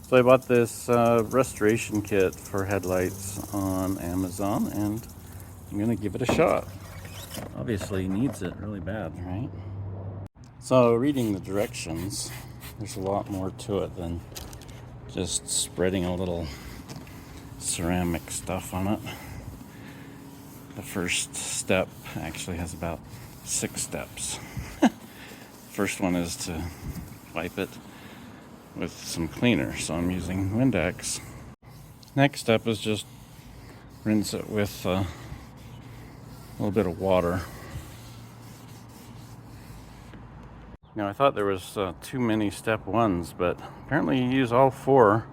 So I bought this restoration kit for headlights on Amazon, and I'm gonna give it a shot. Obviously needs it really bad, right? So reading the directions, there's a lot more to it than just spreading a little ceramic stuff on it. The first step actually has about 6 steps. First one is to wipe it with some cleaner, so I'm using Windex. Next step is just rinse it with a little bit of water. Now I thought there was too many step 1s, but apparently you use all 4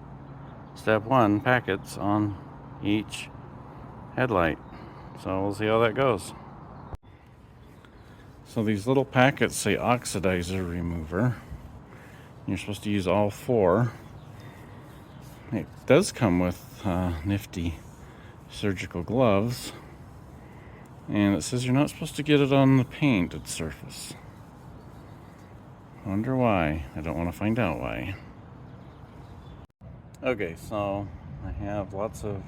step 1 packets on each headlight. So we'll see how that goes. So these little packets say oxidizer remover. You're supposed to use all 4. It does come with nifty surgical gloves. And it says you're not supposed to get it on the painted surface. Wonder why. I don't want to find out why. Okay, so I have lots of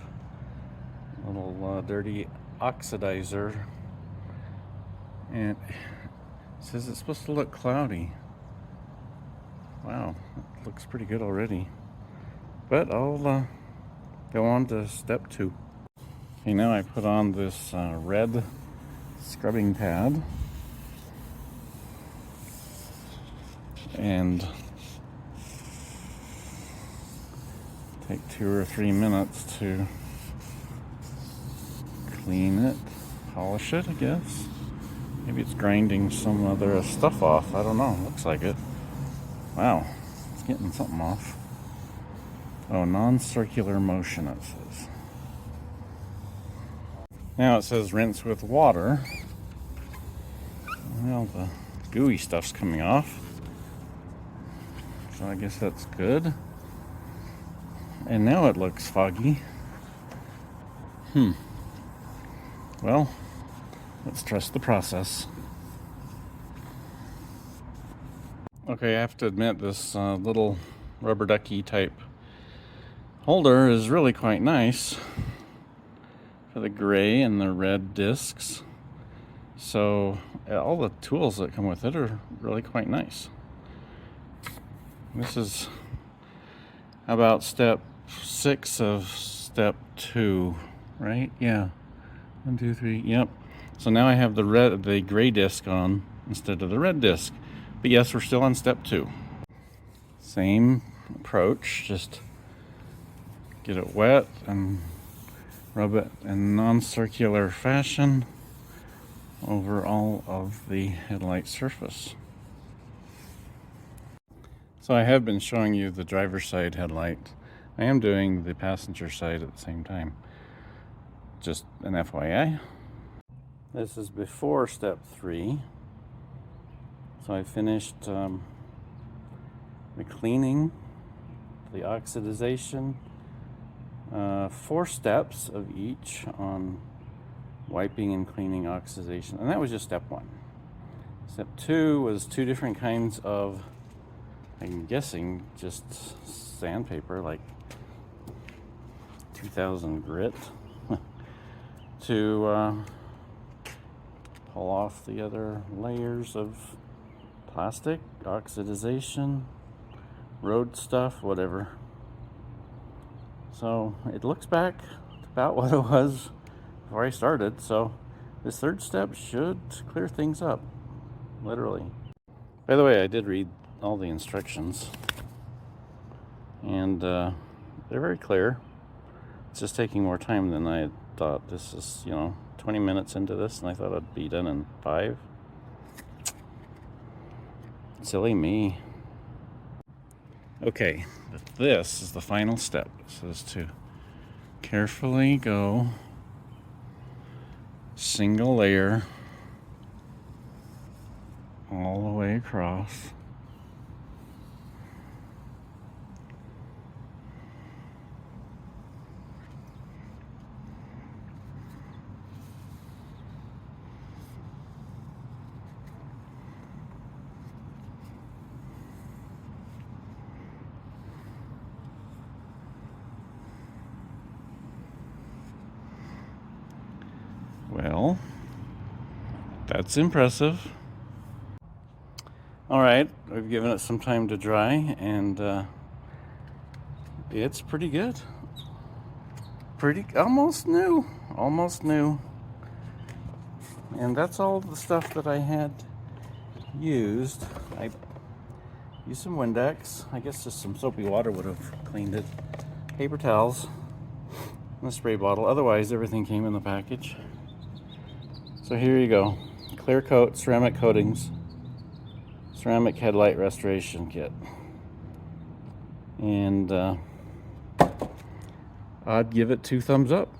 little dirty oxidizer. And it says it's supposed to look cloudy. Wow, it looks pretty good already. But I'll go on to step 2. Okay, now I put on this red scrubbing pad. And take 2 or 3 minutes to clean it, polish it, I guess. Maybe it's grinding some other stuff off. I don't know. Looks like it. Wow, it's getting something off. Oh, non-circular motion, it says. Now it says rinse with water. Well, the gooey stuff's coming off. So I guess that's good. And now it looks foggy. Well, let's trust the process. Okay, I have to admit this little rubber ducky type holder is really quite nice for the gray and the red discs. So all the tools that come with it are really quite nice. This is about step 6 of step 2, right? Yeah. 1, 2, 3. Yep. So now I have the gray disc on instead of the red disc. But yes, we're still on step 2. Same approach, just get it wet and rub it in non-circular fashion over all of the headlight surface. So I have been showing you the driver's side headlight. I am doing the passenger side at the same time. Just an FYI. This is before step 3. So I finished the cleaning, the oxidization, 4 steps of each on wiping and cleaning oxidization. And that was just step 1. Step 2 was 2 different kinds of, I'm guessing, just sandpaper, like 2000 grit, to pull off the other layers of plastic, oxidization, road stuff, whatever. So it looks back about what it was before I started. So this 3rd step should clear things up, literally. By the way, I did read all the instructions, and they're very clear. It's just taking more time than I had thought. This is, 20 minutes into this, and I thought I'd be done in 5. Silly me. Okay, but this is the final step. It says to carefully go single layer all the way across. That's impressive. All right, we've given it some time to dry, and it's pretty good. Almost new. And that's all the stuff that I had used. I used some Windex. I guess just some soapy water would have cleaned it. Paper towels and a spray bottle. Otherwise, everything came in the package. So here you go. Clear coat ceramic coatings. Ceramic headlight restoration kit. And I'd give it 2 thumbs up.